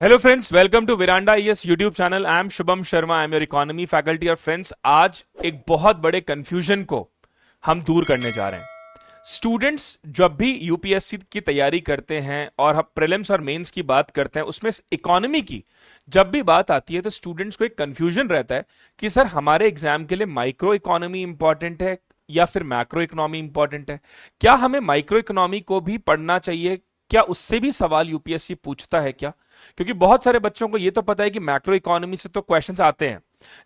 Hello friends, welcome to Veranda ES YouTube channel. I am Shubham Sharma, I am your economy faculty. और friends, आज एक बहुत बड़े confusion को हम दूर करने जा रहे हैं। स्टूडेंट्स जब भी यूपीएससी की तैयारी करते हैं और हम प्रीलिम्स और मेंस की बात करते हैं, उसमें इकोनॉमी की जब भी बात आती है तो स्टूडेंट्स को एक कंफ्यूजन रहता है कि सर हमारे एग्जाम के लिए माइक्रो इकोनॉमी इंपॉर्टेंट है या फिर मैक्रो इकोनॉमी इंपॉर्टेंट है। क्या हमें माइक्रो इकोनॉमी को भी पढ़ना चाहिए? क्या उससे भी सवाल यूपीएससी पूछता है क्या? क्योंकि बहुत सारे बच्चों को यह तो पता है कि मैक्रो इकोनॉमी से तो क्वेश्चंस आते हैं,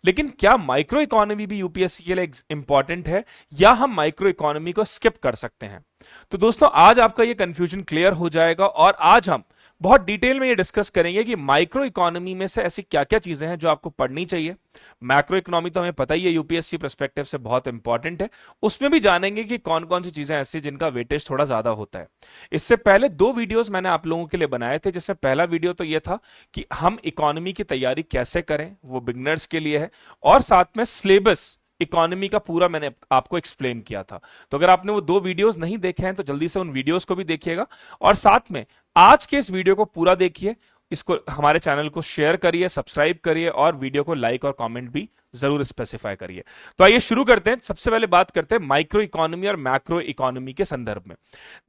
लेकिन क्या माइक्रो इकोनॉमी भी यूपीएससी के लिए इंपॉर्टेंट है या हम माइक्रो इकोनॉमी को स्किप कर सकते हैं? तो दोस्तों, आज आपका यह कंफ्यूजन क्लियर हो जाएगा और आज हम बहुत डिटेल में ये डिस्कस करेंगे कि माइक्रो इकोनॉमी में से ऐसी क्या क्या चीजें हैं जो आपको पढ़नी चाहिए। मैक्रो इकोनॉमी तो हमें पता ही है, यूपीएससी पर्सपेक्टिव से बहुत इंपॉर्टेंट है। उसमें भी जानेंगे कि कौन कौन सी चीजें ऐसी जिनका वेटेज थोड़ा ज्यादा होता है। इससे पहले दो वीडियोस मैंने आप लोगों के लिए बनाए थे, जिसमें पहला वीडियो तो यह था कि हम इकोनॉमी की तैयारी कैसे करें, वो बिगनर्स के लिए है, और साथ में सिलेबस इकोनॉमी का पूरा मैंने आपको एक्सप्लेन किया था। तो अगर आपने वो दो वीडियोस नहीं देखे हैं तो जल्दी से उन वीडियोस को भी देखिएगा, और साथ में आज के इस वीडियो को पूरा देखिए। इसको हमारे चैनल को शेयर करिए, सब्सक्राइब करिए और वीडियो को लाइक और कमेंट भी जरूर स्पेसिफाई करिए। तो आइए शुरू करते हैं। सबसे पहले बात करते हैं माइक्रो इकोनॉमी और मैक्रो इकोनॉमी के संदर्भ में।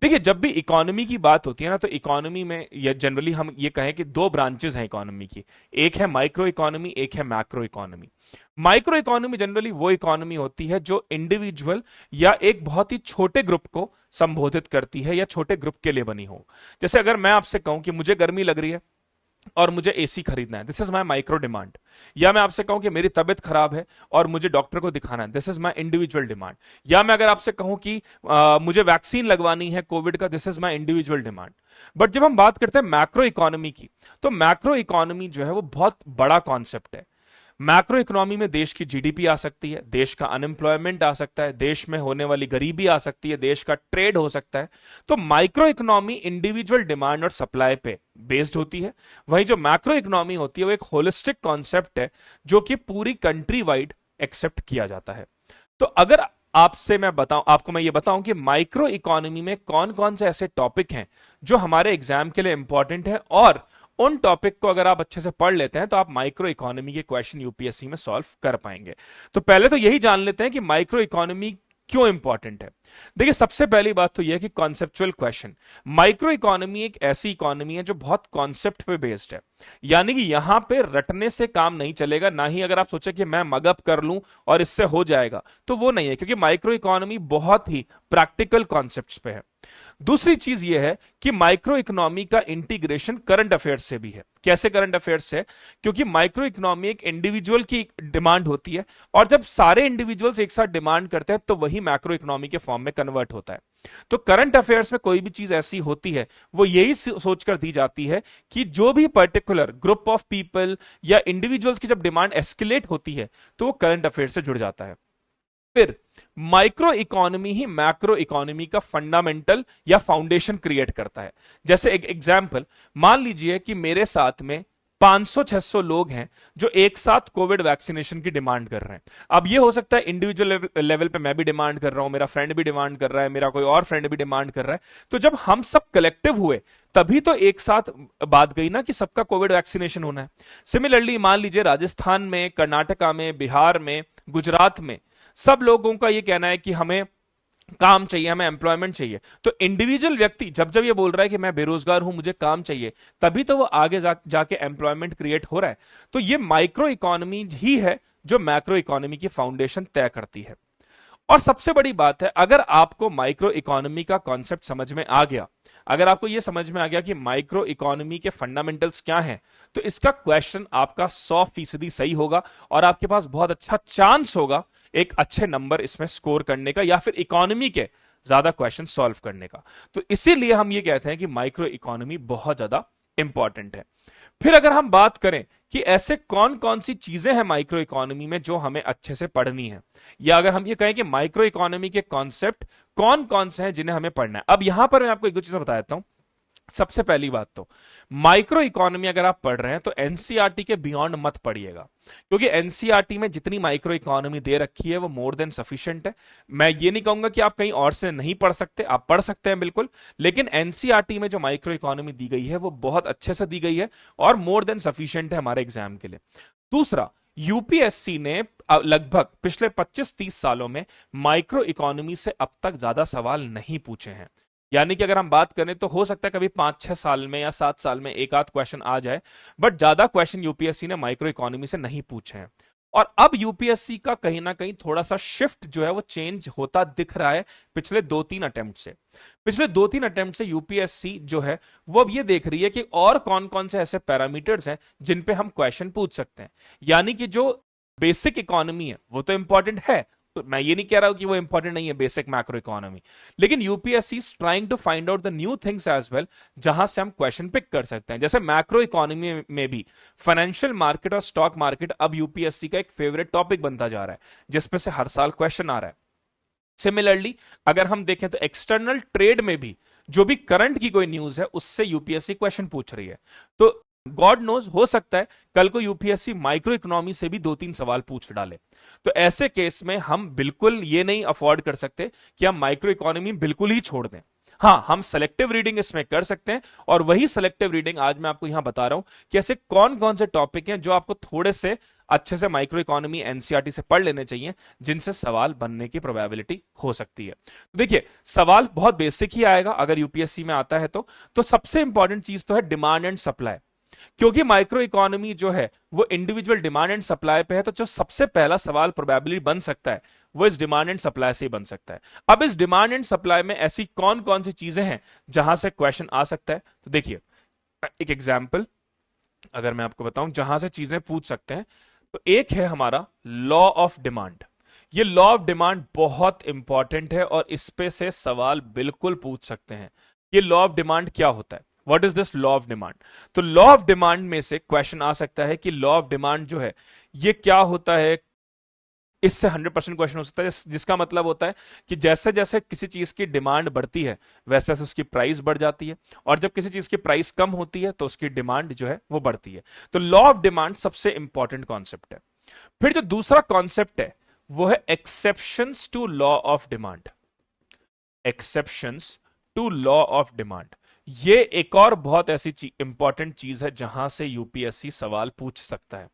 देखिए, जब भी इकोनॉमी की बात होती है ना, तो इकोनॉमी में जनरली हम ये कहें कि दो ब्रांचेस हैं इकोनॉमी की। एक है माइक्रो इकोनॉमी, एक है macro economy. Micro economy generally वो इकोनॉमी होती है जो इंडिविजुअल या एक बहुत ही छोटे ग्रुप को संबोधित करती है या छोटे ग्रुप के लिए बनी हो। जैसे अगर मैं आपसे कहूं कि मुझे गर्मी लग रही है और मुझे एसी खरीदना है, this is my micro demand. या मैं आपसे कहूं कि मेरी तबीयत खराब है और मुझे डॉक्टर को दिखाना है, this is my individual demand. या मैं अगर आपसे कहूं कि मुझे वैक्सीन लगवानी है कोविड का, this is my individual demand. But जब हम बात करते हैं मैक्रो इकोनॉमी की, तो मैक्रो इकोनॉमी जो है वो बहुत बड़ा कॉन्सेप्ट है। मैक्रो इकोनॉमी में देश की जीडीपी आ सकती है, देश का अनएम्प्लॉयमेंट आ सकता है, देश में होने वाली गरीबी आ सकती है, देश का ट्रेड हो सकता है। तो माइक्रो इकोनॉमी इंडिविजुअल डिमांड और सप्लाई पे बेस्ड होती है। वहीं जो मैक्रो इकोनॉमी होती है वो एक होलिस्टिक कॉन्सेप्ट है जो कि पूरी कंट्री वाइड एक्सेप्ट किया जाता है। तो अगर आपसे मैं बताऊं, आपको मैं ये बताऊं कि माइक्रो इकोनॉमी में कौन कौन से ऐसे टॉपिक हैं जो हमारे एग्जाम के लिए इंपॉर्टेंट है, और उन टॉपिक को अगर आप अच्छे से पढ़ लेते हैं तो आप माइक्रो इकोनॉमी के क्वेश्चन यूपीएससी में सॉल्व कर पाएंगे। तो पहले तो यही जान लेते हैं कि माइक्रो इकोनॉमी क्यों इंपॉर्टेंट है। देखिए, सबसे पहली बात तो यह है कि कॉन्सेप्चुअल क्वेश्चन। माइक्रो इकोनॉमी एक ऐसी इकोनॉमी है जो बहुत कॉन्सेप्ट पे बेस्ड है, यानी कि यहां पे रटने से काम नहीं चलेगा। ना ही अगर आप सोचे कि मैं मगअप कर लूं और इससे हो जाएगा, तो वो नहीं है, क्योंकि माइक्रो इकोनॉमी बहुत ही प्रैक्टिकल कॉन्सेप्ट्स पे है। दूसरी चीज यह है कि माइक्रो इकोनॉमी का इंटीग्रेशन करंट अफेयर्स से भी है। कैसे करंट अफेयर्स से? क्योंकि माइक्रो इकोनॉमी एक इंडिविजुअल की डिमांड होती है, और जब सारे इंडिविजुअल्स एक साथ डिमांड करते हैं तो वही मैक्रो इकोनॉमी के फॉर्म में कन्वर्ट होता है। तो करंट अफेयर्स में कोई भी चीज ऐसी होती है वो यही सोचकर दी जाती है कि जो भी पर्टिकुलर ग्रुप ऑफ पीपल या इंडिविजुअल्स की जब डिमांड एस्केलेट होती है तो वो करंट अफेयर से जुड़ जाता है। फिर माइक्रो इकोनॉमी ही मैक्रो इकोनॉमी का फंडामेंटल या फाउंडेशन क्रिएट करता है। जैसे एक एग्जांपल, मान लीजिए कि मेरे साथ में 500-600 लोग हैं जो एक साथ कोविड वैक्सीनेशन की डिमांड कर रहे हैं। अब ये हो सकता है इंडिविजुअल लेवल पे मैं भी डिमांड कर रहा हूं, मेरा फ्रेंड भी डिमांड कर रहा है, मेरा कोई और फ्रेंड भी डिमांड कर रहा है। तो जब हम सब कलेक्टिव हुए तभी तो एक साथ बात गई ना कि सबका कोविड वैक्सीनेशन होना है। सिमिलरली मान लीजिए राजस्थान में, कर्नाटका में, बिहार में, गुजरात में सब लोगों का ये कहना है कि हमें काम चाहिए, हमें एम्प्लॉयमेंट चाहिए। तो इंडिविजुअल व्यक्ति जब जब ये बोल रहा है कि मैं बेरोजगार हूं, मुझे काम चाहिए, तभी तो वो आगे जाके एम्प्लॉयमेंट क्रिएट हो रहा है। तो ये माइक्रो इकोनॉमी ही है जो मैक्रो इकोनॉमी की फाउंडेशन तय करती है। और सबसे बड़ी बात है, अगर आपको माइक्रो इकोनॉमी का कॉन्सेप्ट समझ में आ गया, अगर आपको यह समझ में आ गया कि माइक्रो इकोनॉमी के फंडामेंटल्स क्या हैं, तो इसका क्वेश्चन आपका 100% सही होगा और आपके पास बहुत अच्छा चांस होगा एक अच्छे नंबर इसमें स्कोर करने का, या फिर इकोनॉमी के ज्यादा क्वेश्चन सॉल्व करने का। तो इसीलिए हम ये कहते हैं कि माइक्रो इकोनॉमी बहुत ज्यादा इंपॉर्टेंट है। फिर अगर हम बात करें कि ऐसे कौन कौन सी चीजें हैं माइक्रो इकोनॉमी में जो हमें अच्छे से पढ़नी है, या अगर हम ये कहें कि माइक्रो इकोनॉमी के कॉन्सेप्ट कौन कौन से हैं जिन्हें हमें पढ़ना है। अब यहां पर मैं आपको एक दो चीजें बता देता हूं। सबसे पहली बात तो माइक्रो इकोनॉमी अगर आप पढ़ रहे हैं तो एनसीईआरटी के बियॉन्ड मत पढ़िएगा, क्योंकि एनसीईआरटी में जितनी माइक्रो इकोनॉमी दे रखी है वो मोर देन सफिशिएंट है। मैं ये नहीं कहूंगा कि आप कहीं और से नहीं पढ़ सकते, आप पढ़ सकते हैं बिल्कुल, लेकिन एनसीईआरटी में जो माइक्रो इकोनॉमी दी गई है वो बहुत अच्छे से दी गई है और मोर देन सफिशिएंट है हमारे एग्जाम के लिए। दूसरा, यूपीएससी ने लगभग पिछले 25-30 सालों में माइक्रो इकोनॉमी से अब तक ज्यादा सवाल नहीं पूछे हैं। यानी कि अगर हम बात करें तो हो सकता है कभी 5-6 साल में या 7 साल में एक आध क्वेश्चन आ जाए, बट ज्यादा क्वेश्चन यूपीएससी ने माइक्रो इकोनॉमी से नहीं पूछे हैं। और अब यूपीएससी का कहीं ना कहीं थोड़ा सा शिफ्ट जो है वो चेंज होता दिख रहा है पिछले 2-3 अटेम्प्ट से। पिछले 2-3 अटेम्प्ट से यूपीएससी जो है वो अब ये देख रही है कि और कौन कौन से ऐसे पैरामीटर्स हैं जिन पे हम क्वेश्चन पूछ सकते हैं। यानी कि जो बेसिक इकोनॉमी है वो तो इंपॉर्टेंट है, तो मैं ये नहीं कह रहा हूं कि वो इंपॉर्टेंट नहीं है बेसिक मैक्रो इकोनॉमी, लेकिन UPSC is trying to find out the new things as well जहां से हम क्वेश्चन पिक कर सकते हैं। जैसे मैक्रो इकोनॉमी में भी फाइनेंशियल मार्केट और स्टॉक मार्केट अब यूपीएससी का एक फेवरेट टॉपिक बनता जा रहा है, जिसपे से हर साल क्वेश्चन आ रहा है। सिमिलरली अगर हम देखें तो एक्सटर्नल ट्रेड में भी जो भी करंट की कोई न्यूज है उससे यूपीएससी क्वेश्चन पूछ रही है। तो गॉड नोज, हो सकता है कल को यूपीएससी माइक्रो इकोनॉमी से भी 2-3 सवाल पूछ डाले। तो ऐसे केस में हम बिल्कुल ये नहीं अफोर्ड कर सकते कि हम माइक्रो इकोनॉमी बिल्कुल ही छोड़ दें। हाँ, हम सेलेक्टिव रीडिंग इसमें कर सकते हैं, और वही सेलेक्टिव रीडिंग आज मैं आपको यहां बता रहा हूं कि ऐसे कौन कौन से टॉपिक हैं जो आपको थोड़े से अच्छे से माइक्रो इकोनॉमी एनसीईआरटी से पढ़ लेने चाहिए, जिनसे सवाल बनने की प्रोबेबिलिटी हो सकती है। तो देखिए, सवाल बहुत बेसिक ही आएगा अगर यूपीएससी में आता है तो सबसे इंपॉर्टेंट चीज तो है डिमांड एंड सप्लाई, क्योंकि माइक्रो इकोनॉमी जो है वो इंडिविजुअल डिमांड एंड सप्लाई पे है। तो जो सबसे पहला सवाल प्रोबेबली बन सकता है वो इस डिमांड एंड सप्लाई से ही बन सकता है। अब इस डिमांड एंड सप्लाई में ऐसी कौन कौन सी चीजें हैं जहां से क्वेश्चन आ सकता है, तो देखिए एक एग्जाम्पल अगर मैं आपको बताऊं जहां से चीजें पूछ सकते हैं, तो एक है हमारा लॉ ऑफ डिमांड। ये लॉ ऑफ डिमांड बहुत इंपॉर्टेंट है और इस पे से सवाल बिल्कुल पूछ सकते हैं। ये लॉ ऑफ डिमांड क्या होता है, what is this law of demand. तो लॉ ऑफ डिमांड में से क्वेश्चन आ सकता है कि लॉ ऑफ डिमांड जो है ये क्या होता है। इससे 100% क्वेश्चन हो सकता है, जिसका मतलब होता है कि जैसे जैसे किसी चीज की डिमांड बढ़ती है वैसे वैसे उसकी प्राइस बढ़ जाती है, और जब किसी चीज की प्राइस कम होती है तो उसकी डिमांड जो है वो बढ़ती है। तो लॉ ऑफ डिमांड सबसे इंपॉर्टेंट कॉन्सेप्ट है। फिर जो दूसरा कॉन्सेप्ट है वो है exceptions to law of demand. Exceptions to law of demand, ये एक और बहुत ऐसी इंपॉर्टेंट चीज है जहां से यूपीएससी सवाल पूछ सकता है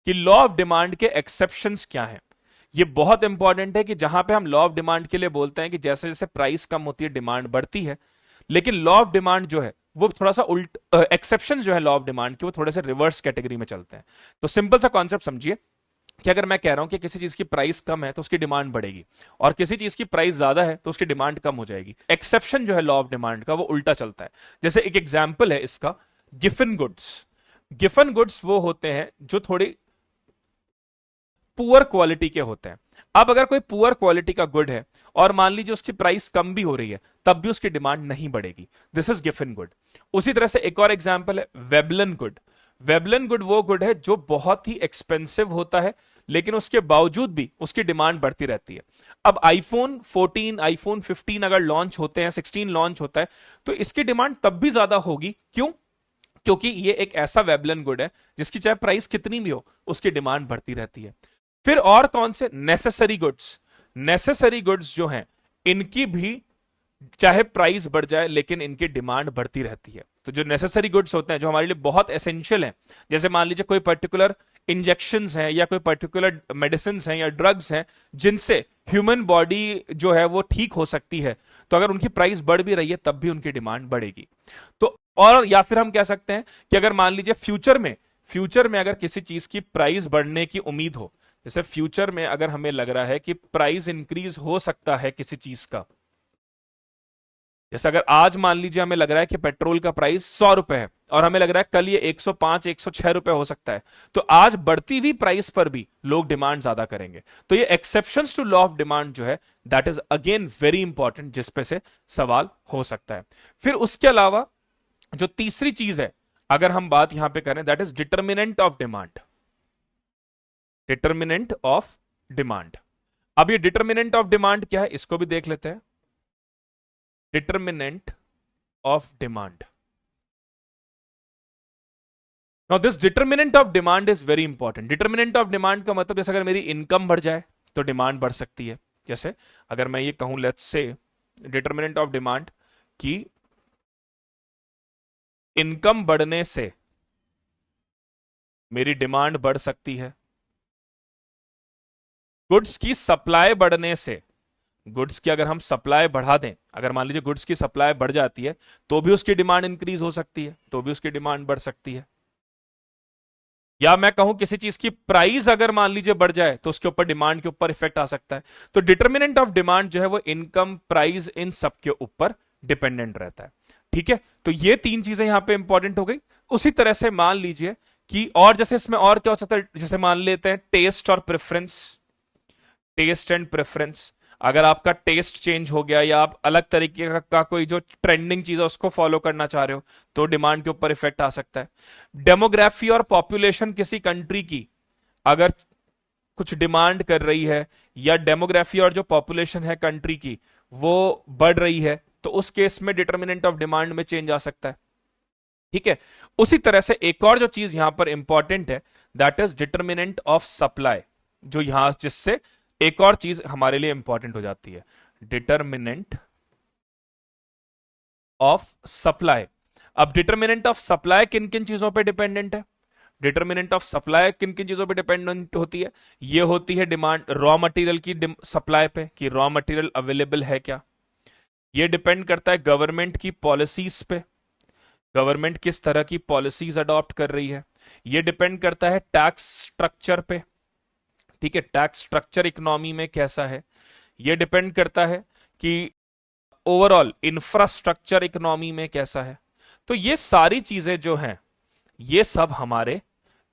कि लॉ ऑफ डिमांड के एक्सेप्शंस क्या हैं। ये बहुत इंपॉर्टेंट है कि जहां पे हम लॉ ऑफ डिमांड के लिए बोलते हैं कि जैसे जैसे प्राइस कम होती है डिमांड बढ़ती है, लेकिन लॉ ऑफ डिमांड जो है वो थोड़ा सा उल्ट, एक्सेप्शन जो है लॉ ऑफ डिमांड के वो थोड़े से रिवर्स कैटेगरी में चलते हैं। तो सिंपल सा कॉन्सेप्ट समझिए कि अगर मैं कह रहा हूं कि किसी चीज की प्राइस कम है तो उसकी डिमांड बढ़ेगी, और किसी चीज की प्राइस ज्यादा है तो उसकी डिमांड कम हो जाएगी। एक्सेप्शन जो है लॉ ऑफ डिमांड का वो उल्टा चलता है। जैसे एक एग्जाम्पल है इसका, गिफन गुड्स। गिफन गुड्स वो होते हैं जो थोड़ी पुअर क्वालिटी के होते हैं। अब अगर कोई पुअर क्वालिटी का गुड है और मान लीजिए उसकी प्राइस कम भी हो रही है तब भी उसकी डिमांड नहीं बढ़ेगी, दिस इज गिफन गुड। उसी तरह से एक और एग्जांपल है वेबलन गुड। वेबलन गुड वो गुड है जो बहुत ही एक्सपेंसिव होता है लेकिन उसके बावजूद भी उसकी डिमांड बढ़ती रहती है। अब आईफोन 14, आईफोन 15 अगर लॉन्च होते हैं, 16 लॉन्च होता है, तो इसकी डिमांड तब भी ज्यादा होगी। क्यों? क्योंकि ये एक ऐसा वेबलन गुड है जिसकी चाहे प्राइस कितनी भी हो उसकी डिमांड बढ़ती रहती है। फिर और कौन से? Necessary goods. नेसेसरी गुड्स जो हैं इनकी भी चाहे प्राइस बढ़ जाए लेकिन इनकी डिमांड बढ़ती रहती है। तो जो नेसेसरी गुड्स होते हैं जो हमारे लिए बहुत एसेंशियल हैं, जैसे मान लीजिए कोई पर्टिकुलर इंजेक्शंस हैं या कोई पर्टिकुलर मेडिसिन हैं या ड्रग्स हैं जिनसे ह्यूमन बॉडी जो है वो ठीक हो सकती है, तो अगर उनकी प्राइस बढ़ भी रही है तब भी उनकी डिमांड बढ़ेगी। तो और या फिर हम कह सकते हैं कि अगर मान लीजिए फ्यूचर में अगर किसी चीज की प्राइस बढ़ने की उम्मीद हो, जैसे फ्यूचर में अगर हमें लग रहा है कि प्राइस इंक्रीज हो सकता है किसी चीज का, जैसे अगर आज मान लीजिए हमें लग रहा है कि पेट्रोल का प्राइस 100 रुपए है और हमें लग रहा है कल ये 105, 106 रुपए हो सकता है, तो आज बढ़ती हुई प्राइस पर भी लोग डिमांड ज्यादा करेंगे। तो ये exceptions to law of demand जो है that is again very important, जिस पे से सवाल हो सकता है। फिर उसके अलावा जो तीसरी चीज है अगर हम बात यहां पे करें, that is determinant of demand. Determinant of demand. अब ये डिटर्मिनेंट ऑफ डिमांड क्या है इसको भी देख लेते हैं। Determinant of demand, now this determinant of demand is very important. Determinant of demand का मतलब जैसे अगर मेरी इनकम बढ़ जाए तो डिमांड बढ़ सकती है। जैसे अगर मैं ये कहूं let's say determinant of demand की इनकम बढ़ने से मेरी डिमांड बढ़ सकती है, गुड्स की सप्लाई बढ़ने से, गुड्स की अगर हम सप्लाई बढ़ा दें, अगर मान लीजिए गुड्स की सप्लाई बढ़ जाती है तो भी उसकी डिमांड इंक्रीज हो सकती है, तो भी उसकी डिमांड बढ़ सकती है। या मैं कहूं किसी चीज की प्राइस अगर मान लीजिए बढ़ जाए तो उसके ऊपर डिमांड के ऊपर इफेक्ट आ सकता है। तो डिटर्मिनेंट ऑफ डिमांड जो है वो इनकम, प्राइस, इन सब के ऊपर डिपेंडेंट रहता है। ठीक है, तो ये तीन चीजें यहां पे इंपॉर्टेंट हो गई। उसी तरह से मान लीजिए कि और जैसे इसमें और क्या हो सकता है, जैसे मान लेते हैं टेस्ट और प्रेफरेंस, टेस्ट एंड प्रेफरेंस। अगर आपका टेस्ट चेंज हो गया या आप अलग तरीके का कोई जो ट्रेंडिंग चीज है उसको फॉलो करना चाह रहे हो तो डिमांड के ऊपर इफेक्ट आ सकता है। डेमोग्राफी और पॉपुलेशन किसी कंट्री की अगर कुछ डिमांड कर रही है या डेमोग्राफी और जो पॉपुलेशन है कंट्री की वो बढ़ रही है तो उस केस में डिटर्मिनेंट ऑफ डिमांड में चेंज आ सकता है। ठीक है, उसी तरह से एक और जो चीज यहां पर इंपॉर्टेंट है that is determinant of supply, जो यहां जिससे एक और चीज हमारे लिए इंपॉर्टेंट हो जाती है, डिटर्मिनेंट ऑफ सप्लाई। अब डिटर्मिनेंट ऑफ सप्लाई किन किन चीजों पे डिपेंडेंट है, डिटर्मिनेंट ऑफ सप्लाई किन किन चीजों पे डिपेंडेंट होती है, ये होती है डिमांड रॉ मटेरियल की सप्लाई पे कि रॉ मटेरियल अवेलेबल है क्या। ये डिपेंड करता है गवर्नमेंट की पॉलिसीज पे, गवर्नमेंट किस तरह की पॉलिसीज अडॉप्ट कर रही है। ये डिपेंड करता है टैक्स स्ट्रक्चर पे, ठीक है, टैक्स स्ट्रक्चर इकोनॉमी में कैसा है। ये डिपेंड करता है कि ओवरऑल इंफ्रास्ट्रक्चर इकोनॉमी में कैसा है। तो ये सारी चीजें जो हैं ये सब हमारे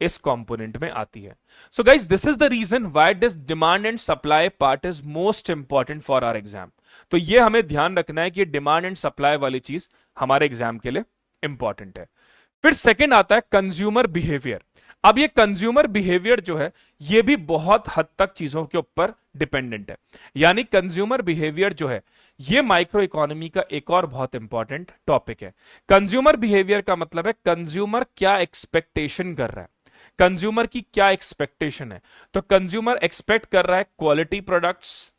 इस कंपोनेंट में आती है। So guys this is the reason why this demand and supply part is most important for our exam. तो ये हमें ध्यान रखना है कि डिमांड एंड सप्लाई वाली चीज हमारे एग्जाम के लिए इंपॉर्टेंट है। फिर सेकंड आता है कंज्यूमर बिहेवियर। अब ये कंज्यूमर बिहेवियर जो है ये भी बहुत हद तक चीजों के ऊपर डिपेंडेंट है। यानी कंज्यूमर बिहेवियर जो है ये माइक्रो इकोनॉमी का एक और बहुत इंपॉर्टेंट टॉपिक है। कंज्यूमर बिहेवियर का मतलब है कंज्यूमर क्या एक्सपेक्टेशन कर रहा है, कंज्यूमर की क्या एक्सपेक्टेशन है। तो कंज्यूमर एक्सपेक्ट कर रहा है क्वालिटी प्रोडक्ट्स,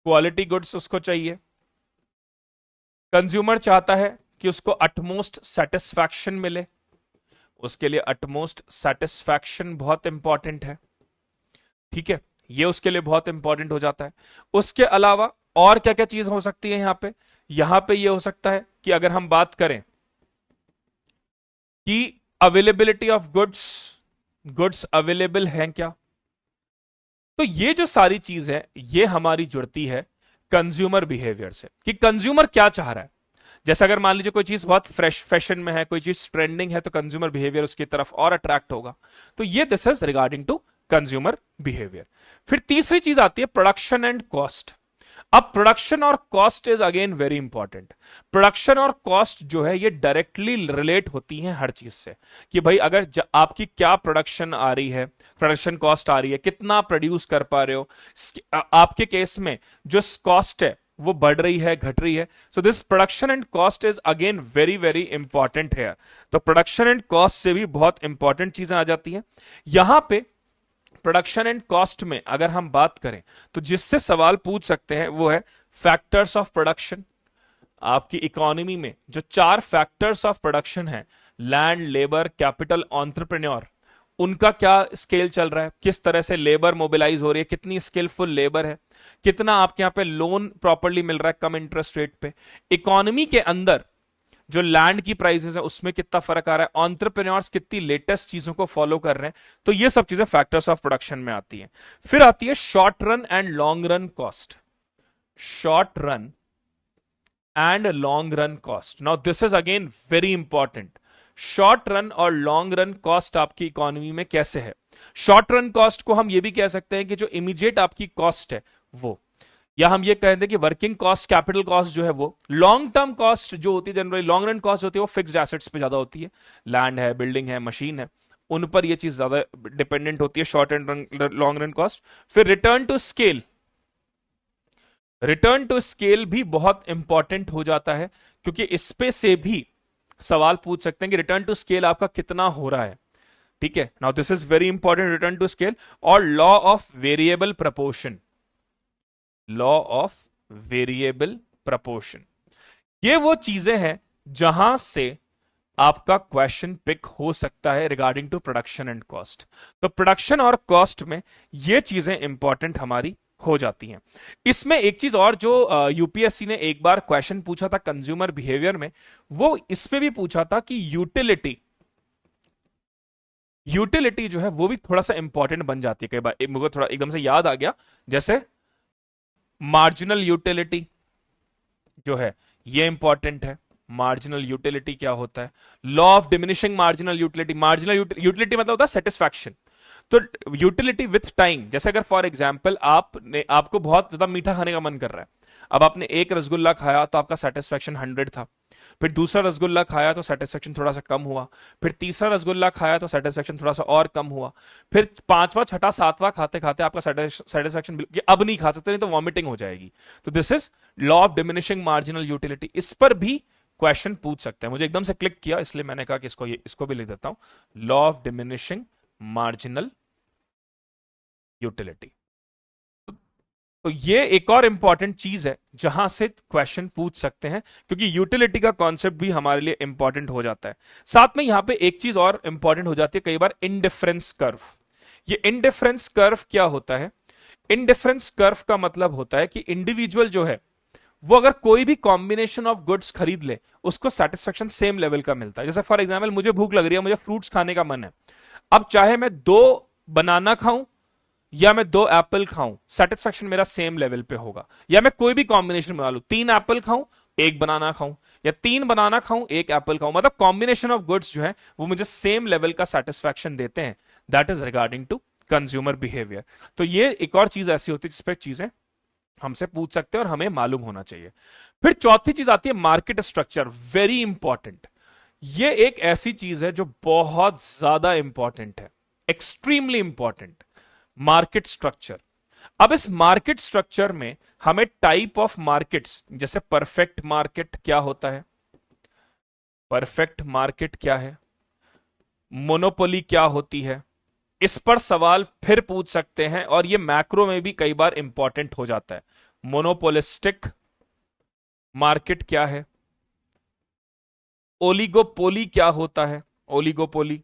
क्वालिटी गुड्स उसको चाहिए। कंज्यूमर चाहता है कि उसको अटमोस्ट सेटिस्फैक्शन मिले, उसके लिए अटमोस्ट सेटिस्फैक्शन बहुत इंपॉर्टेंट है। ठीक है, ये उसके लिए बहुत इंपॉर्टेंट हो जाता है। उसके अलावा और क्या क्या चीज हो सकती है यहां पे ये हो सकता है कि अगर हम बात करें कि availability of goods, goods available हैं क्या। तो ये जो सारी चीज है ये हमारी जुड़ती है कंज्यूमर बिहेवियर से कि कंज्यूमर क्या चाह रहा है। जैसे अगर मान लीजिए कोई चीज बहुत फ्रेश फैशन में है, कोई चीज ट्रेंडिंग है तो कंज्यूमर बिहेवियर उसकी तरफ और अट्रैक्ट होगा। तो ये this is regarding to consumer behaviour. फिर तीसरी चीज आती है प्रोडक्शन एंड कॉस्ट। अब प्रोडक्शन और cost is again very important. Production और कॉस्ट जो है ये डायरेक्टली रिलेट होती हैं हर चीज से कि भाई अगर आपकी क्या प्रोडक्शन आ रही है, प्रोडक्शन कॉस्ट आ रही है, कितना प्रोड्यूस कर पा रहे हो, आपके केस में जो कॉस्ट है वो बढ़ रही है, घट रही है। So this production and cost is again very very important है। तो प्रोडक्शन एंड कॉस्ट से भी बहुत इंपॉर्टेंट चीजें आ जाती हैं यहां पे। प्रोडक्शन एंड कॉस्ट में अगर हम बात करें तो जिससे सवाल पूछ सकते हैं वो है फैक्टर्स ऑफ प्रोडक्शन। आपकी इकोनॉमी में जो 4 फैक्टर्स ऑफ प्रोडक्शन है, लैंड, लेबर, कैपिटल, एंटरप्रेन्योर, उनका क्या स्केल चल रहा है, किस तरह से लेबर मोबिलाइज हो रही है, कितनी स्किलफुल लेबर है, कितना आपके यहां पे लोन प्रॉपरली मिल रहा है कम इंटरेस्ट रेट पे, इकोनॉमी के अंदर जो लैंड की प्राइसेस है उसमें कितना फर्क आ रहा है, एंटरप्रेन्योर्स कितनी लेटेस्ट चीजों को फॉलो कर रहे हैं। तो ये सब चीजें फैक्टर्स ऑफ प्रोडक्शन में आती हैं। फिर आती है short run and long run cost, short run and long run cost. Now this is again very important. Short run और लॉन्ग रन कॉस्ट आपकी इकोनॉमी में कैसे है। शॉर्ट रन कॉस्ट को हम ये भी कह सकते हैं कि जो इमीडिएट आपकी कॉस्ट है वो, या हम ये कहते हैं कि वर्किंग कॉस्ट, कैपिटल कॉस्ट जो है वो। लॉन्ग टर्म कॉस्ट जो होती है जनरली, लॉन्ग रन कॉस्ट होती है वो फिक्स्ड एसेट्स पे ज्यादा होती है, लैंड है, बिल्डिंग है, मशीन है, उन पर ये चीज ज्यादा डिपेंडेंट होती है, short and long run cost. फिर return to scale, return to scale भी बहुत इंपॉर्टेंट हो जाता है क्योंकि इस पे से भी सवाल पूछ सकते हैं कि रिटर्न टू स्केल आपका कितना हो रहा है। ठीक है, now this is very important, return to scale. और law of variable proportion, law of variable proportion, ये वो चीजें हैं जहां से आपका क्वेश्चन पिक हो सकता है regarding to production and cost. तो प्रोडक्शन और कॉस्ट में ये चीजें इंपॉर्टेंट हमारी हो जाती हैं। इसमें एक चीज और जो यूपीएससी ने एक बार क्वेश्चन पूछा था कंज्यूमर बिहेवियर में, वो इस पे भी पूछा था कि यूटिलिटी, यूटिलिटी जो है वो भी थोड़ा सा इंपॉर्टेंट बन जाती है कई बार। मुझे थोड़ा एकदम से याद आ गया, जैसे मार्जिनल यूटिलिटी जो है ये इंपॉर्टेंट है। मार्जिनल यूटिलिटी क्या होता है? Law of diminishing marginal utility, marginal utility मतलब होता है सेटिस्फैक्शन। तो यूटिलिटी विथ टाइम, जैसे अगर फॉर एग्जांपल आपको बहुत ज्यादा मीठा खाने का मन कर रहा है, अब आपने एक रसगुल्ला खाया तो आपका सेटिस्फैक्शन 100 था, फिर दूसरा रसगुल्ला खाया तो सेटिस्फैक्शन थोड़ा सा कम हुआ, फिर तीसरा रसगुल्ला खाया तो सेटिस्फैक्शन थोड़ा सा और कम हुआ, फिर पांचवा छठा सातवां खाते खाते आपका सेटिस्फैक्शन अब नहीं खा सकते, नहीं तो वॉमिटिंग हो जाएगी। तो this is law of diminishing marginal utility. इस पर भी क्वेश्चन पूछ सकते हैं। मुझे एकदम से क्लिक किया इसलिए मैंने कहा कि इसको भी लिख देता हूं, law of diminishing marginal utility. तो ये एक और इंपॉर्टेंट चीज है जहां से क्वेश्चन पूछ सकते हैं, क्योंकि यूटिलिटी का कॉन्सेप्ट भी हमारे लिए इंपॉर्टेंट हो जाता है। साथ में यहां पे एक चीज और इंपॉर्टेंट हो जाती है कई बार, इंडिफरेंस कर्व। ये इंडिफरेंस कर्व क्या होता है? इंडिफरेंस कर्व का मतलब होता है कि इंडिविजुअल जो है वो अगर कोई भी कॉम्बिनेशन ऑफ गुड्स खरीद ले, उसको सेटिस्फेक्शन सेम लेवल का मिलता है। जैसे फॉर एग्जाम्पल मुझे भूख लग रही है, मुझे फ्रूट्स खाने का मन है, अब चाहे मैं 2 बनाना खाऊं या मैं 2 एप्पल खाऊं, सेटिस्फेक्शन मेरा सेम लेवल पे होगा। या मैं कोई भी कॉम्बिनेशन बना लूं, 3 एप्पल खाऊं 1 बनाना खाऊं, या 3 बनाना खाऊं 1 एप्पल खाऊं, मतलब कॉम्बिनेशन ऑफ गुड्स जो है वो मुझे सेम लेवल का सेटिस्फेक्शन देते हैं। That is regarding to consumer behaviour. तो ये एक और चीज ऐसी होती है जिसपे चीजें हमसे पूछ सकते हैं और हमें मालूम होना चाहिए। फिर चौथी चीज आती है मार्केट स्ट्रक्चर, वेरी इंपॉर्टेंट। ये एक ऐसी चीज है जो बहुत ज्यादा इंपॉर्टेंट है, एक्सट्रीमली इंपॉर्टेंट, मार्केट स्ट्रक्चर। अब इस मार्केट स्ट्रक्चर में हमें टाइप ऑफ मार्केट्स, जैसे परफेक्ट मार्केट क्या होता है, परफेक्ट मार्केट क्या है, मोनोपोली क्या होती है, इस पर सवाल फिर पूछ सकते हैं। और ये मैक्रो में भी कई बार इंपॉर्टेंट हो जाता है। मोनोपोलिस्टिक मार्केट क्या है, ओलिगोपोली क्या होता है, oligopoly.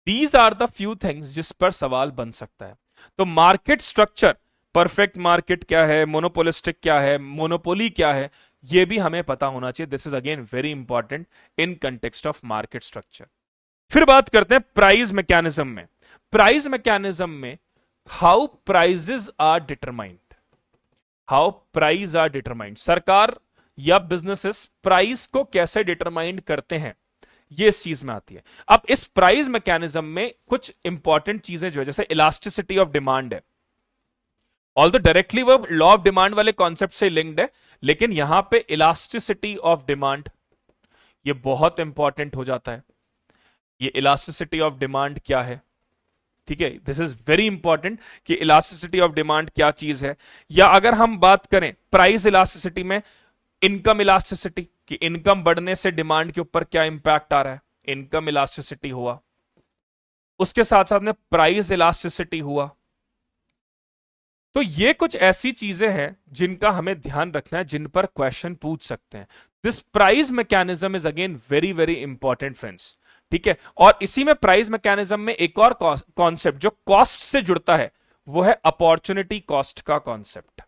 These are the few things जिस पर सवाल बन सकता है। तो मार्केट स्ट्रक्चर, परफेक्ट मार्केट क्या है, मोनोपोलिस्टिक क्या है, मोनोपोली क्या है, यह भी हमें पता होना चाहिए। This is again very important in context of market structure. फिर बात करते हैं प्राइस मैकेनिज्म में। प्राइस मैकेनिज्म में how prices are determined, how price are determined, सरकार या बिजनेसेस प्राइस को कैसे डिटरमाइंड करते हैं, ये इस चीज में आती है। अब इस प्राइस मैकेनिज्म में कुछ इंपॉर्टेंट चीजें जो है, जैसे इलास्टिसिटी ऑफ डिमांड है। ऑल द डायरेक्टली वो लॉ ऑफ डिमांड वाले कॉन्सेप्ट से लिंक्ड है, लेकिन यहां पे इलास्टिसिटी ऑफ डिमांड ये बहुत इंपॉर्टेंट हो जाता है। ये इलास्टिसिटी ऑफ डिमांड क्या है, ठीक है, दिस इज वेरी इंपॉर्टेंट कि इलास्टिसिटी ऑफ डिमांड क्या चीज है। या अगर हम बात करें प्राइस इलास्टिसिटी में, इनकम इलास्टिसिटी, कि इनकम बढ़ने से डिमांड के ऊपर क्या इंपैक्ट आ रहा है, इनकम इलास्टिसिटी हुआ। उसके साथ साथ में प्राइस इलास्टिसिटी हुआ। तो ये कुछ ऐसी चीजें हैं जिनका हमें ध्यान रखना है, जिन पर क्वेश्चन पूछ सकते हैं। This price mechanism is again very very important friends, ठीक है। और इसी में प्राइस मैकेनिज्म में एक और कॉन्सेप्ट जो कॉस्ट से जुड़ता है, वो है अपॉर्चुनिटी कॉस्ट का concept.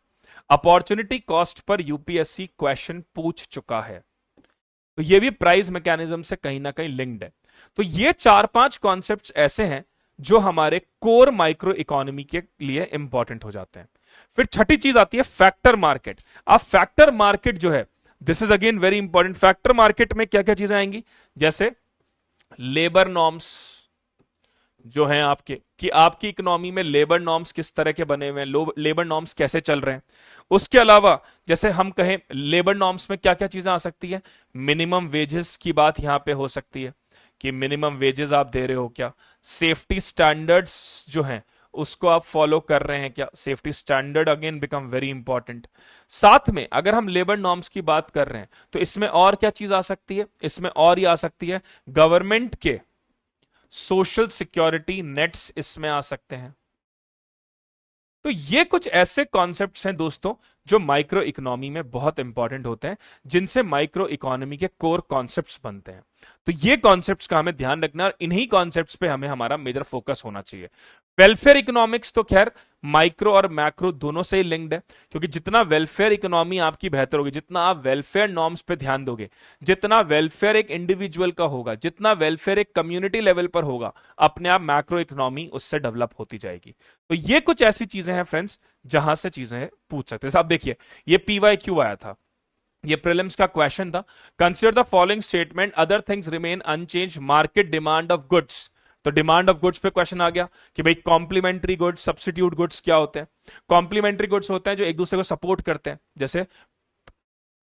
Opportunity cost per UPSC question पूछ चुका है, तो ये भी प्राइस मैकेनिज्म से कहीं ना कहीं लिंक्ड है। तो ये 4-5 कॉन्सेप्ट्स ऐसे हैं जो हमारे कोर माइक्रो इकोनॉमी के लिए इंपॉर्टेंट हो जाते हैं। फिर छठी चीज आती है फैक्टर मार्केट। अब फैक्टर मार्केट जो है, this is again very important. Factor market में क्या क्या चीजें आएंगी, जैसे लेबर नॉर्म्स जो हैं आपके, कि आपकी इकोनॉमी में लेबर नॉर्म्स किस तरह के बने हुए हैं, लेबर नॉर्म्स कैसे चल रहे हैं। उसके अलावा जैसे हम कहें लेबर नॉर्म्स में क्या क्या चीजें आ सकती है, मिनिमम वेजेस की बात यहां पे हो सकती है कि मिनिमम वेजेस आप दे रहे हो क्या। सेफ्टी स्टैंडर्ड्स जो हैं उसको आप फॉलो कर रहे हैं क्या? Safety standard again become very important. साथ में अगर हम लेबर नॉर्म्स की बात कर रहे हैं तो इसमें और क्या चीज आ सकती है? इसमें और ये आ सकती है गवर्नमेंट के सोशल सिक्योरिटी नेट्स इसमें आ सकते हैं। तो ये कुछ ऐसे कॉन्सेप्ट्स हैं दोस्तों जो माइक्रो इकोनॉमी में बहुत इंपॉर्टेंट होते हैं, जिनसे माइक्रो इकोनॉमी के कोर कॉन्सेप्ट्स बनते हैं। तो ये कॉन्सेप्ट्स का हमें ध्यान रखना और इन्हीं कॉन्सेप्ट्स पे हमें हमारा मेजर फोकस होना चाहिए। वेलफेयर इकोनॉमिक्स तो खैर माइक्रो और मैक्रो दोनों से ही लिंक्ड है, क्योंकि जितना वेलफेयर इकोनॉमी आपकी बेहतर होगी, जितना आप वेलफेयर नॉर्म्स पे ध्यान दोगे, जितना वेलफेयर एक इंडिविजुअल का होगा, जितना वेलफेयर एक कम्युनिटी लेवल पर होगा, अपने आप मैक्रो इकोनॉमी उससे डेवलप होती जाएगी। तो ये कुछ ऐसी चीजें हैं फ्रेंड्स जहां से चीजें पूछ सकते हैं। आप देखिए ये PYQ आया था, ये प्रीलिम्स का क्वेश्चन था। Consider the following statement, other things remain unchanged, market demand of goods. तो डिमांड ऑफ गुड्स पे क्वेश्चन आ गया कि भाई कॉम्प्लीमेंट्री गुड्स, सब्स्टिट्यूट गुड्स क्या होते हैं? कॉम्प्लीमेंट्री गुड्स होते हैं जो एक दूसरे को सपोर्ट करते हैं, जैसे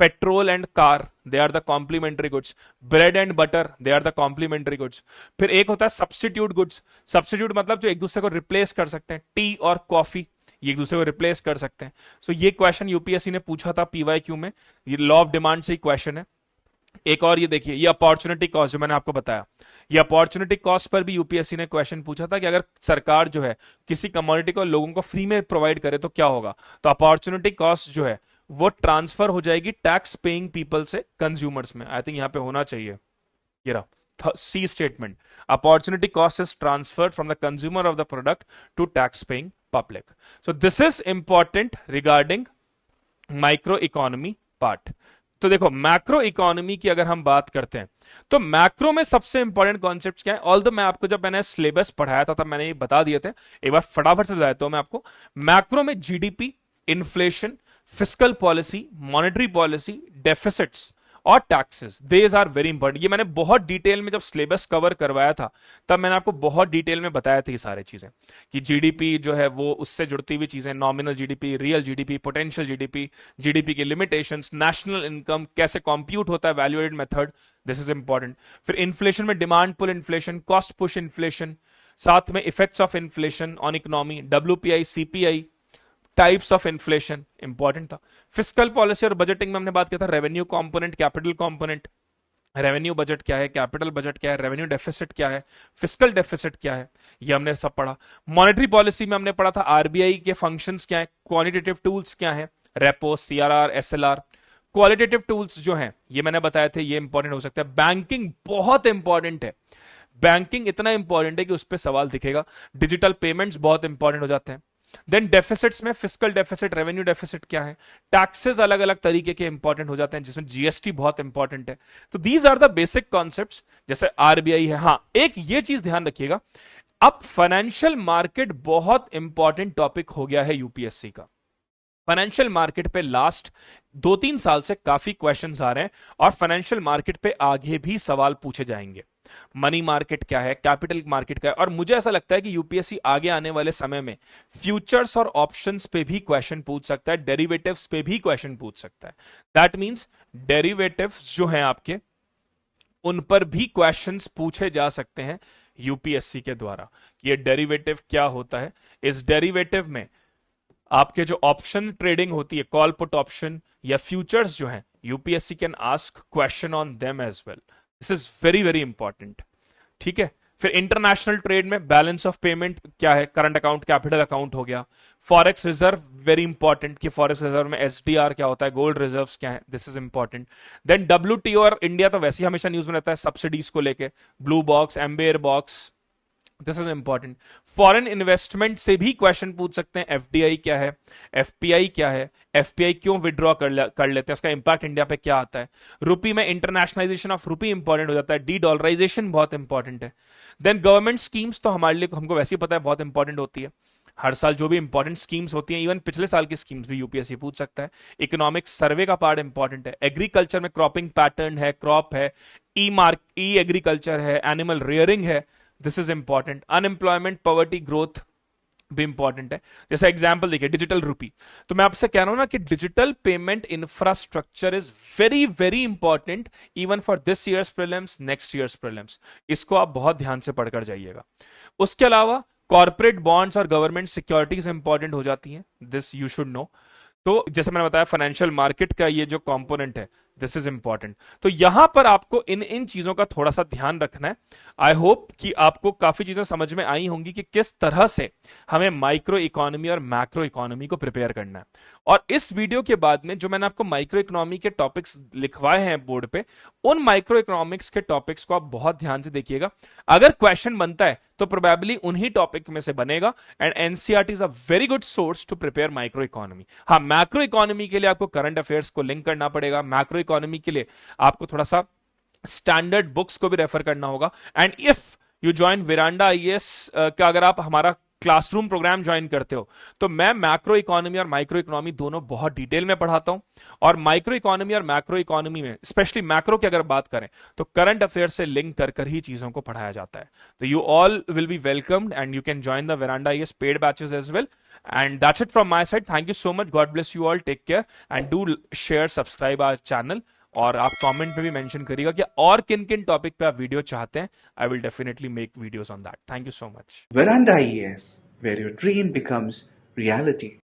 petrol and car, they are the complementary goods. Bread and butter, they are the complementary goods. फिर एक होता है सब्स्टिट्यूट गुड्स। सब्स्टिट्यूट मतलब जो एक दूसरे को रिप्लेस कर सकते हैं, टी और कॉफी ये एक दूसरे को रिप्लेस कर सकते हैं। सो ये क्वेश्चन यूपीएससी ने पूछा था PYQ में, ये लॉ ऑफ डिमांड से ही क्वेश्चन है। एक और ये देखिए, ये अपॉर्चुनिटी कॉस्ट जो मैंने आपको बताया, ये अपॉर्चुनिटी कॉस्ट पर भी यूपीएससी ने क्वेश्चन पूछा था कि अगर सरकार जो है किसी कमोडिटी को लोगों को फ्री में प्रोवाइड करे तो क्या होगा? तो अपॉर्चुनिटी कॉस्ट जो है वो ट्रांसफर हो जाएगी टैक्स पेइंग पीपल से कंज्यूमर्स में। आई थिंक यहां पे होना चाहिए, ये रहा C statement, opportunity cost is transferred from the consumer of the product to tax paying public. So this is important regarding micro economy part. तो देखो मैक्रो इकोनॉमी की अगर हम बात करते हैं तो मैक्रो में सबसे इंपॉर्टेंट कॉन्सेप्ट्स क्या है? ऑल्दो मैं आपको जब मैंने सिलेबस पढ़ाया था तब मैंने ये बता दिए थे, एक बार फटाफट से बताया तो मैं आपको। मैक्रो में GDP, inflation, fiscal policy, monetary policy, deficits और taxes, these are very important. ये मैंने बहुत डिटेल में जब सिलेबस कवर करवाया था तब मैंने आपको बहुत डिटेल में बताया था ये सारी चीजें, कि जीडीपी जो है वो उससे जुड़ती हुई चीजें, nominal GDP, real GDP, potential GDP, GDP की लिमिटेशंस, नेशनल इनकम कैसे कंप्यूट होता है, valuated method, this is important. फिर इन्फ्लेशन में demand pull inflation, cost push inflation, साथ में effects of inflation on economy, WPI, CPI, types of inflation important था। Fiscal policy और बजटिंग में हमने बात किया था revenue component, capital component, revenue budget क्या है, कैपिटल बजट क्या है, रेवेन्यू डेफिसिट क्या है, फिस्कल डेफिसिट क्या है, ये हमने सब पढ़ा। मॉनेटरी पॉलिसी में हमने पढ़ा था आरबीआई के फंक्शंस क्या है, क्वांटिटेटिव टूल्स क्या है, repo, CRR, SLR। Qualitative tools जो हैं ये मैंने बताए थे, ये इंपॉर्टेंट हो सकता है। बैंकिंग बहुत इंपॉर्टेंट है, बैंकिंग इतना इंपॉर्टेंट है कि उस पर सवाल दिखेगा। डिजिटल पेमेंट्स बहुत इंपॉर्टेंट हो जाते हैं। देन डेफिसिट्स में फिस्कल डेफिसिट, रेवेन्यू डेफिसिट क्या है, टैक्सेस अलग अलग तरीके के इंपॉर्टेंट हो जाते हैं जिसमें जीएसटी बहुत इंपॉर्टेंट है। तो these are the basic concepts, जैसे आरबीआई है। हाँ, एक ये चीज ध्यान रखिएगा, अब फाइनेंशियल मार्केट बहुत इंपॉर्टेंट टॉपिक हो गया है यूपीएससी का। फाइनेंशियल मार्केट पे लास्ट 2-3 साल से काफी क्वेश्चंस आ रहे हैं और फाइनेंशियल मार्केट पे आगे भी सवाल पूछे जाएंगे। मनी मार्केट क्या है, कैपिटल मार्केट क्या है, और मुझे ऐसा लगता है कि यूपीएससी आगे आने वाले समय में फ्यूचर्स और ऑप्शंस पे भी क्वेश्चन पूछ सकता है, डेरिवेटिव्स पे भी क्वेश्चन पूछ सकता है। दैट मींस डेरिवेटिव्स जो हैं आपके, उन पर भी क्वेश्चंस पूछे जा सकते हैं यूपीएससी के द्वारा। ये डेरिवेटिव क्या होता है, इस डेरिवेटिव में आपके जो ऑप्शन ट्रेडिंग होती है, कॉल पुट ऑप्शन या फ्यूचर्स जो है, UPSC can ask question on them as well. This is very very important, ठीक है। फिर इंटरनेशनल ट्रेड में बैलेंस ऑफ पेमेंट क्या है, करंट अकाउंट, कैपिटल अकाउंट हो गया। फॉरेक्स रिजर्व वेरी इंपॉर्टेंट, कि फॉरेक्स रिजर्व में एसडीआर क्या होता है, गोल्ड रिजर्व्स क्या है, this is important. Then WTO और इंडिया तो वैसे ही हमेशा न्यूज में रहता है सब्सिडीज को लेके, blue box, amber box, this is important. Foreign investment से भी क्वेश्चन पूछ सकते हैं, एफडीआई क्या है, एफपीआई क्या है, एफपीआई क्यों विड्रॉ कर लेते हैं, इसका इंपैक्ट इंडिया पे क्या आता है। रुपी में इंटरनेशनलाइजेशन ऑफ रुपी इंपॉर्टेंट हो जाता है, डी डॉलराइजेशन बहुत इंपॉर्टेंट है। देन गवर्नमेंट स्कीम्स तो हमारे लिए, हमको वैसे ही पता है, बहुत इंपॉर्टेंट होती है। हर साल जो भी इंपॉर्टेंट स्कीम्स होती हैं, इवन पिछले साल की स्कीम्स भी यूपीएससी पूछ सकता है। इकोनॉमिक सर्वे का पार्ट इंपॉर्टेंट है। एग्रीकल्चर में क्रॉपिंग पैटर्न है, क्रॉप है, ई एग्रीकल्चर है, एनिमल रेयरिंग है, this is important. Unemployment, poverty, growth भी इंपॉर्टेंट है। जैसे एग्जांपल देखिए, डिजिटल रूपी, तो मैं आपसे कह रहा हूं ना कि digital payment infrastructure is very very important even for this years prelims, next years prelims. इसको आप बहुत ध्यान से पढ़कर जाइएगा। उसके अलावा कॉर्पोरेट बॉन्ड्स और गवर्नमेंट सिक्योरिटीज इंपॉर्टेंट हो जाती हैं, दिस यू शुड नो। तो जैसे मैंने बताया फाइनेंशियल मार्केट का ये जो कंपोनेंट है, दिस इज इंपॉर्टेंट। तो यहां पर आपको इन इन चीजों का थोड़ा सा ध्यान रखना है। आई होप कि आपको काफी चीजें समझ में आई होंगी कि किस तरह से हमें माइक्रो इकोनॉमी और मैक्रो इकोनॉमी को प्रिपेयर करना है। और इस वीडियो के बाद में जो मैंने आपको माइक्रो इकोनॉमी के टॉपिक्स लिखवाए हैं बोर्ड पे, उन माइक्रो इकोनॉमिक्स के टॉपिक्स को आप बहुत ध्यान से देखिएगा। अगर क्वेश्चन बनता है तो प्रोबेबली उन्हीं टॉपिक में से बनेगा। And NCERT is a very good source to prepare micro economy. हाँ, मैक्रो इकोनॉमी के लिए आपको करंट अफेयर्स को लिंक करना पड़ेगा, मैक्रो इकोनॉमी के लिए आपको थोड़ा सा स्टैंडर्ड बुक्स को भी रेफर करना होगा। And if you join Veranda IAS का अगर आप हमारा क्लासरूम प्रोग्राम ज्वाइन करते हो तो मैं मैक्रो इकोनॉमी और माइक्रो इकोनॉमी दोनों बहुत डिटेल में पढ़ाता हूं। और माइक्रो इकोनॉमी और मैक्रो इकोनॉमी में स्पेशली मैक्रो की अगर बात करें तो करंट अफेयर से लिंक कर कर ही चीजों को पढ़ाया जाता है। तो you all will be welcomed and you can join the Veranda IAS paid batches as well. And that's it from my side. Thank you so much, God bless you all, take care and do share subscribe our channel. और आप comment में भी mention करिएगा कि और किन किन topic पे आप वीडियो चाहते हैं। I will definitely make videos on that. Thank you so much. Veranda IAS, where your dream becomes reality.